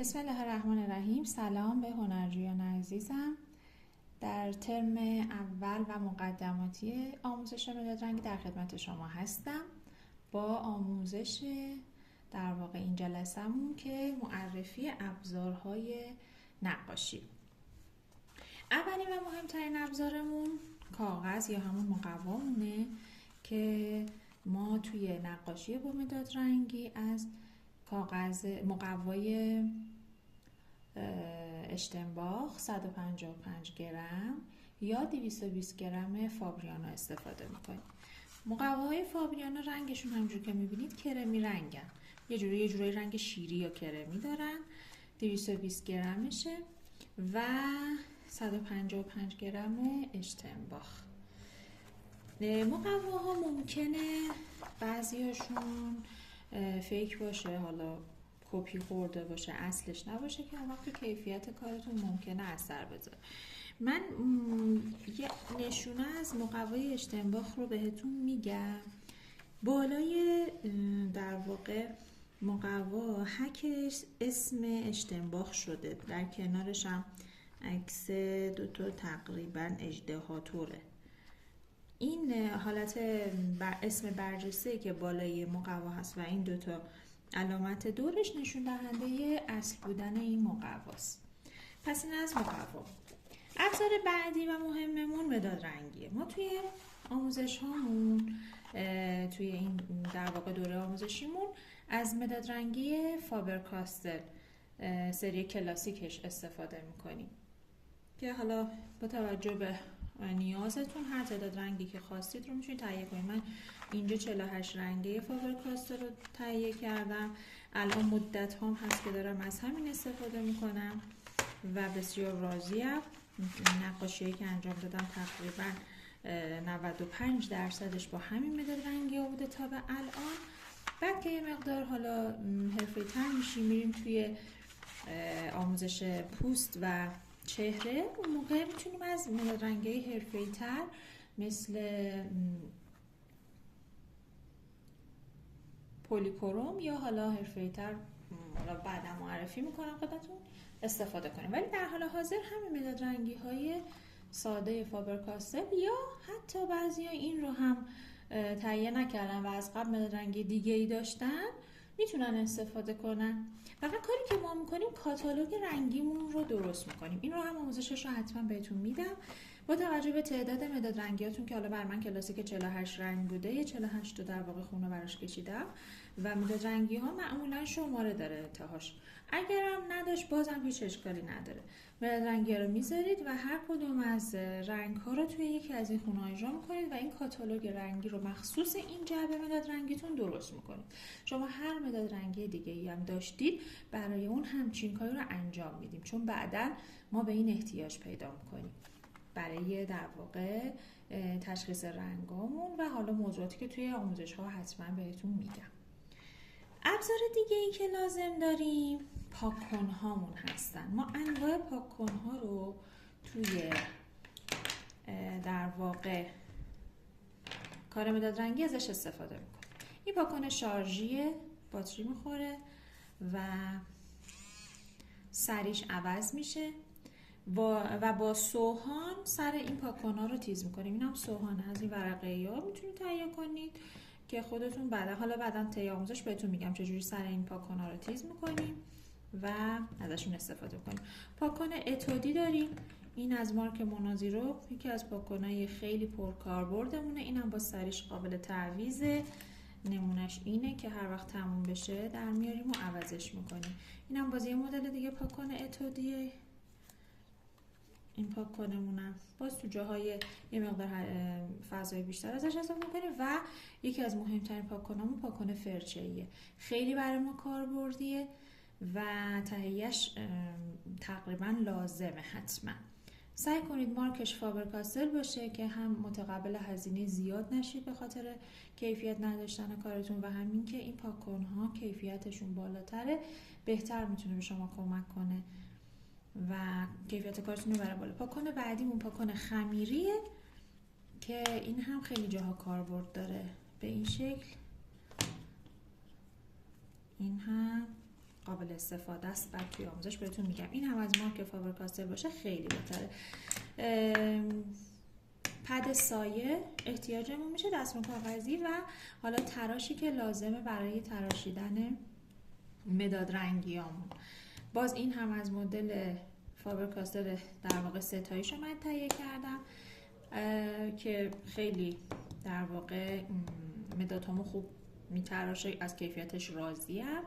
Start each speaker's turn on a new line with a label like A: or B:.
A: بسم الله الرحمن الرحیم. سلام به هنرجویان عزیزم. در ترم اول و مقدماتی آموزش مداد رنگی در خدمت شما هستم با آموزش در واقع این جلسه‌مون که معرفی ابزارهای نقاشی. اولین و مهمترین ابزارمون کاغذ یا همون مقوامونه که ما توی نقاشی با مداد رنگی از کاغذ مقوای اشتنباخ 155 گرم یا 220 گرم فابریانو استفاده میکنیم. مقواهای فابریانو رنگشون همونجور که میبینید کرمی رنگن، یه جوری رنگ شیری یا کرمی دارن. 220 گرمشه و 155 گرم اشتنباخ. مقواها ممکنه بعضیاشون فیک باشه، حالا کپی خورده باشه، اصلش نباشه که اون وقت کیفیت کارتون ممکنه اثر بذاره. من یه نشونه از مقوای اشتنباخ رو بهتون میگم. بالای در واقع مقوا حکش اسم اشتنباخ شده، در کنارش هم عکس دوتا تقریبا اژدهاطوره. این حالت اسم برجسته که بالای مقوا هست و این دوتا علامت دورش نشون دهنده اصل بودن این مقواست. پس این از مقوا. ابزار بعدی و مهممون مداد رنگیه. ما توی آموزش هامون توی این در واقع دوره آموزشیمون از مداد رنگی فابر کاستل سری کلاسیکش استفاده میکنیم که حالا با توجه به نیازتون هر تعداد رنگی که خواستید رو میتونید تهیه کنید. من اینجا 48 رنگه فابر کاستل رو تهیه کردم. الان مدت هم هست که دارم از همین استفاده میکنم و بسیار راضیم. نقاشی‌هایی که انجام دادم تقریبا 95% با همین مداد رنگی ها بوده تا به الان. بعد که یه مقدار حالا حرفه‌ای‌تر میشیم میریم توی آموزش پوست و چهره، اون موقع میتونیم از مداد رنگی حرفه‌ای‌تر مثل پلیکروم یا حالا حرفه‌ای‌تر بعدا معرفی میکنم خودتون استفاده کنیم. ولی در حال حاضر همین مداد رنگی های ساده فابر کاستل یا حتی بعضیا این رو هم تهیه نکردن و از قبل مداد رنگی دیگه ای داشتن میتونن استفاده کنن. فقط کاری که ما میکنیم کاتالوگ رنگیمون رو درست میکنیم. این رو هم آموزشش رو حتما بهتون میدم. با توجه به تعداد مداد رنگیاتون که حالا بر من کلاسیک 48 رنگ بوده، یه 48 تا در واقع خونه براش کشیدم و مداد رنگی ها معمولا شماره داره انتهاش. اگرم نداشت بازم هیچ اشکالی نداره. مداد رنگی رو میذارید و هر کدوم از رنگ ها رو توی یکی از این خونه ها اجرا میکنید و این کاتالوگ رنگی رو مخصوص این جعبه مداد رنگیتون درست میکنید. شما هر مداد رنگی دیگه ای هم داشتید برای اون همچین کاری رو انجام میدیم، چون بعداً ما به این احتیاج پیدا میکنیم برای در واقع تشخیص رنگامون و حالا موضوعاتی که توی آموزش ها حتما بهتون میگم. ابزار دیگه ای که لازم داریم پاک‌کن هامون هستن. ما انواع پاک‌کن ها رو توی در واقع کار مداد رنگی ازش استفاده میکنیم. این پاک‌کن شارژیه، باتری میخوره و سریش عوض میشه و با سوهان سر این پاک‌کن ها رو تیز میکنیم. این هم سوهان از این ورقه ها میتونید تهیه کنید که خودتون بعدا طی آموزش بهتون میگم چجوری سر این پاک‌کن ها رو تیز میکنیم و ازشون استفاده کنیم. پاک‌کن اتودی داریم. این از مارک مونازیرو، یکی از پاک‌کن‌های خیلی پرکاربردمونه. اینم با سریش قابل تعویضه. نمونش اینه که هر وقت تموم بشه در میاریم و عوضش میکنیم. اینم باز یه مدل دیگه پاک‌کن اتودیه. این پاک‌کنمونم باز تو جاهای یه مقدار فضای بیشتر ازش استفاده می‌کنیم و یکی از مهمترین پاک‌کنامون پاک‌کن فرچه‌ایه. خیلی برای ما کاربردیه و تهیه‌اش تقریبا لازمه. حتما سعی کنید مارکش فابر کاستل باشه که هم متقبل هزینه زیاد نشید به خاطر کیفیت نداشتن کارتون و همین که این پاک‌کن‌ها کیفیتشون بالاتره، بهتر میتونه به شما کمک کنه و کیفیت کارتون رو بره بالا. پاک‌کن بعدیمون پاک‌کن خمیریه که این هم خیلی جاها کاربرد داره. به این شکل این هم قابل استفاده است. بعد توی آموزش بهتون میگم این هم از مارک فابر کاستل باشه خیلی بهتره. پد سایه احتیاجمون میشه، دستمال کاغذی و حالا تراشی که لازمه برای تراشیدن مداد رنگیامون. باز این هم از مدل فابر کاستل در واقع ستاییشو من تهیه کردم که خیلی در واقع مدادهامو خوب میتراشه، از کیفیتش راضیم.